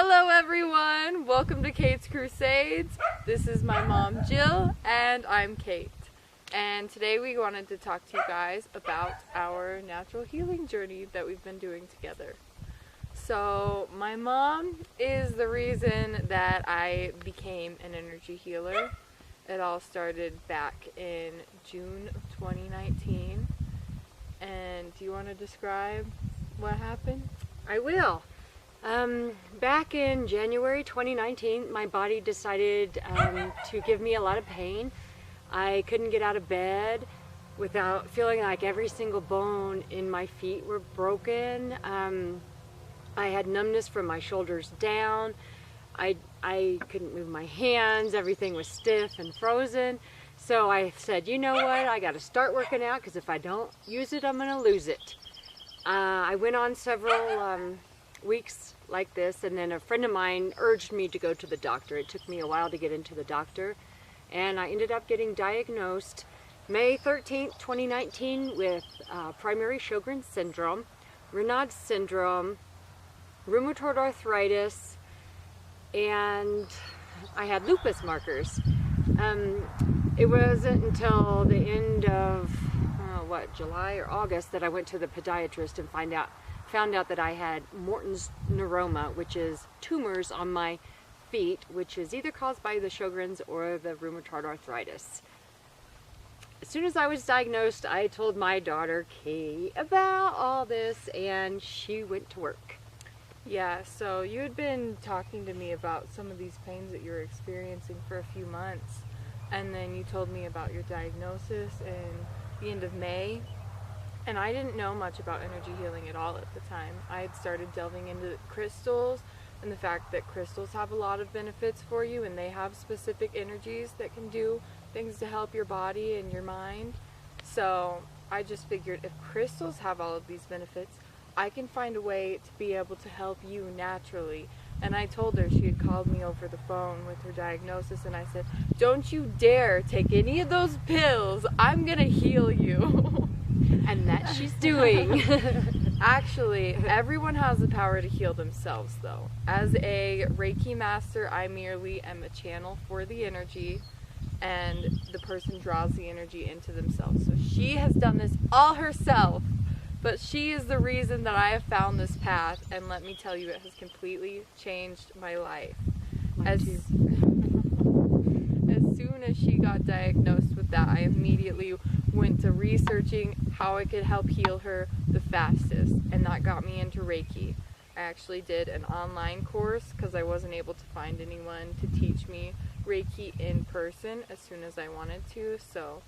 Hello everyone! Welcome to Kate's Crusades. This is my mom Jill and I'm Kate. And today we wanted to talk to you guys about our natural healing journey that we've been doing together. So my mom is the reason that I became an energy healer. It all started back in June of 2019. And do you want to describe what happened? I will. Back in January 2019, my body decided to give me a lot of pain. I couldn't get out of bed without feeling like every single bone in my feet were broken. I had numbness from my shoulders down. I couldn't move my hands. Everything was stiff and frozen. So I said, you know what? I got to start working out because if I don't use it, I'm going to lose it. I went on several weeks like this, and then a friend of mine urged me to go to the doctor. It took me a while to get into the doctor, and I ended up getting diagnosed May 13th, 2019 with primary Sjogren's syndrome, Raynaud's syndrome, rheumatoid arthritis, and I had lupus markers. It wasn't until the end of July or August that I went to the podiatrist and found out that I had Morton's neuroma, which is tumors on my feet, which is either caused by the Sjogren's or the rheumatoid arthritis. As soon as I was diagnosed, I told my daughter Kate about all this, and she went to work. Yeah, so you had been talking to me about some of these pains that you were experiencing for a few months, and then you told me about your diagnosis in the end of May. And I didn't know much about energy healing at all at the time. I had started delving into crystals and the fact that crystals have a lot of benefits for you, and they have specific energies that can do things to help your body and your mind. So I just figured if crystals have all of these benefits, I can find a way to be able to help you naturally. And I told her, she had called me over the phone with her diagnosis, and I said, don't you dare take any of those pills. I'm gonna heal you. And that she's doing. Actually, everyone has the power to heal themselves though. As a Reiki master, I merely am a channel for the energy, and the person draws the energy into themselves. So she has done this all herself, but she is the reason that I have found this path, and let me tell you, it has completely changed my life. As soon as she got diagnosed with that, I immediately went to researching how I could help heal her the fastest, and that got me into Reiki. I actually did an online course because I wasn't able to find anyone to teach me Reiki in person as soon as I wanted to, so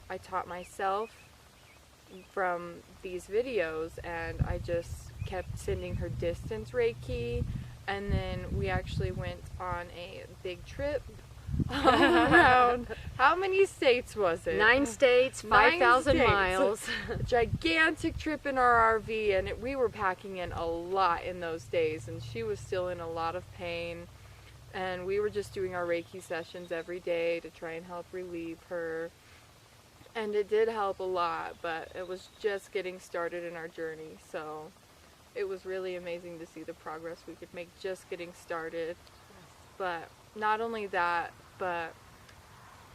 I taught myself from these videos, and I just kept sending her distance Reiki, and then we actually went on a big trip around, how many states was it? 9 states, 5,000 miles. A gigantic trip in our RV, and we were packing in a lot in those days, and she was still in a lot of pain, and we were just doing our Reiki sessions every day to try and help relieve her. And it did help a lot, but it was just getting started in our journey, so it was really amazing to see the progress we could make just getting started. But not only that, but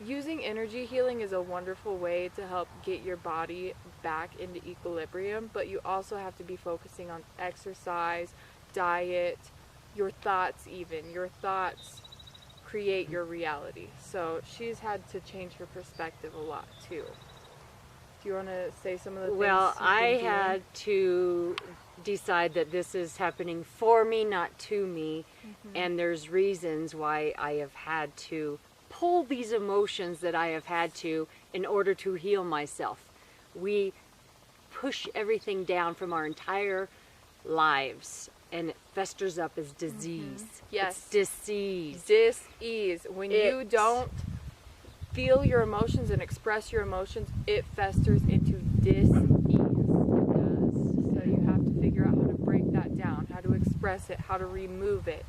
using energy healing is a wonderful way to help get your body back into equilibrium, but you also have to be focusing on exercise, diet, your thoughts even. Your thoughts create your reality. So she's had to change her perspective a lot too. Do you want to say some of the things? Well, I had to decide that this is happening for me, not to me. And there's reasons why I have had to pull these emotions that I have had to in order to heal myself. We push everything down from our entire lives, and it festers up as disease. Yes. It's disease. Dis-ease. When you don't feel your emotions and express your emotions, it festers into dis-ease. So you have to figure out how to break that down, how to express it, how to remove it.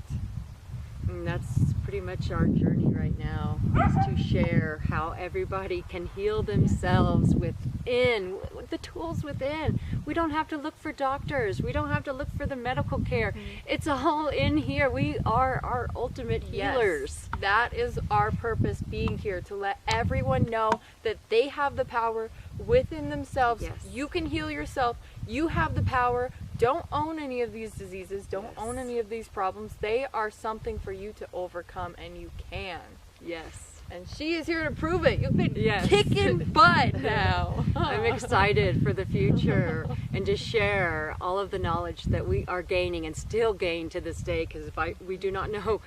And that's pretty much our journey right now, is to share how everybody can heal themselves within, with the tools within. We don't have to look for doctors. We don't have to look for the medical care. It's all in here. We are our ultimate healers. Yes, that is our purpose being here, to let everyone know that they have the power within themselves. Yes. You can heal yourself. You have the power. Don't own any of these diseases. Don't own any of these problems. They are something for you to overcome, and you can. Yes. And she is here to prove it. You've been Yes. kicking butt now. I'm excited for the future and to share all of the knowledge that we are gaining and still gain to this day, because we do not know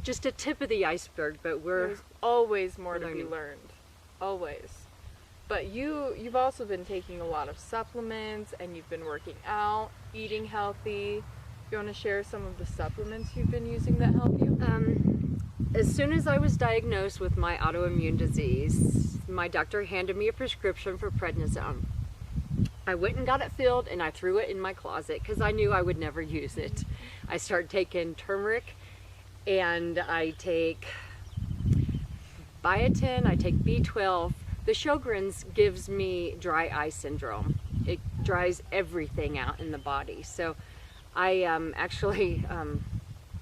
just a tip of the iceberg, but There's always more to be learning. learned. Always. But you've also been taking a lot of supplements, and you've been working out, eating healthy. You want to share some of the supplements you've been using that help you? As soon as I was diagnosed with my autoimmune disease, my doctor handed me a prescription for prednisone. I went and got it filled, and I threw it in my closet because I knew I would never use it. I started taking turmeric, and I take biotin, I take B12. The Sjogren's gives me dry eye syndrome. It dries everything out in the body. So I actually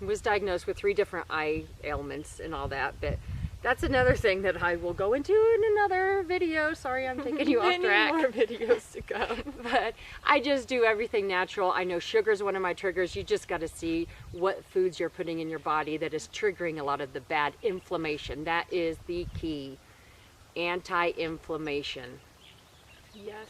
was diagnosed with 3 different eye ailments and all that, but that's another thing that I will go into in another video. Sorry, I'm taking you off track. Many more videos to come. But I just do everything natural. I know sugar is one of my triggers. You just got to see what foods you're putting in your body that is triggering a lot of the bad inflammation. That is the key. Anti-inflammation. Yes.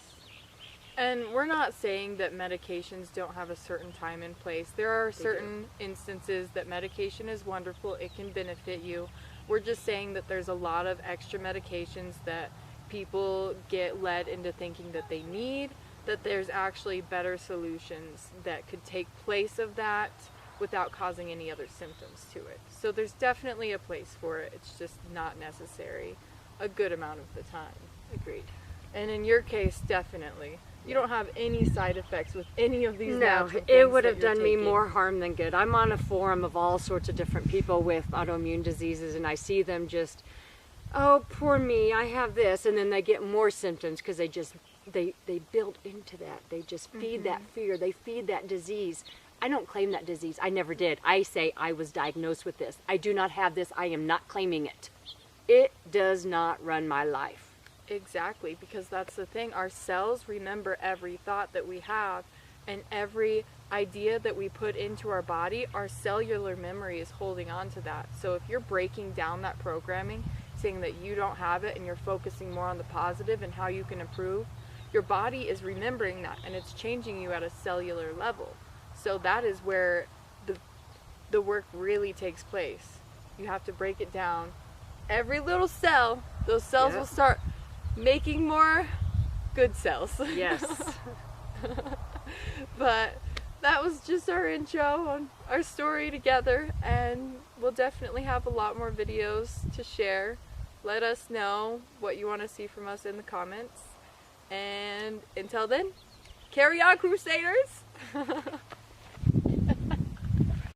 And we're not saying that medications don't have a certain time and place. There are certain instances that medication is wonderful. It can benefit you. We're just saying that there's a lot of extra medications that people get led into thinking that they need, that there's actually better solutions that could take place of that without causing any other symptoms to it. So there's definitely a place for it. It's just not necessary a good amount of the time. Agreed. And in your case, definitely. You don't have any side effects with any of these No, natural things it would that have you're done me taking. more harm than good. I'm on a forum of all sorts of different people with autoimmune diseases, and I see them just, oh, poor me, I have this, and then they get more symptoms because they build into that. They just feed that fear. They feed that disease. I don't claim that disease. I never did. I say I was diagnosed with this. I do not have this. I am not claiming it. It does not run my life. Exactly, because that's the thing. Our cells remember every thought that we have, and every idea that we put into our body, our cellular memory is holding on to that. So if you're breaking down that programming, saying that you don't have it, and you're focusing more on the positive and how you can improve, your body is remembering that, and it's changing you at a cellular level. So that is where the work really takes place. You have to break it down. Every little cell, those cells will start making more good cells. Yes. But that was just our intro on our story together, and we'll definitely have a lot more videos to share. Let us know what you want to see from us in the comments. And until then, carry on, Crusaders!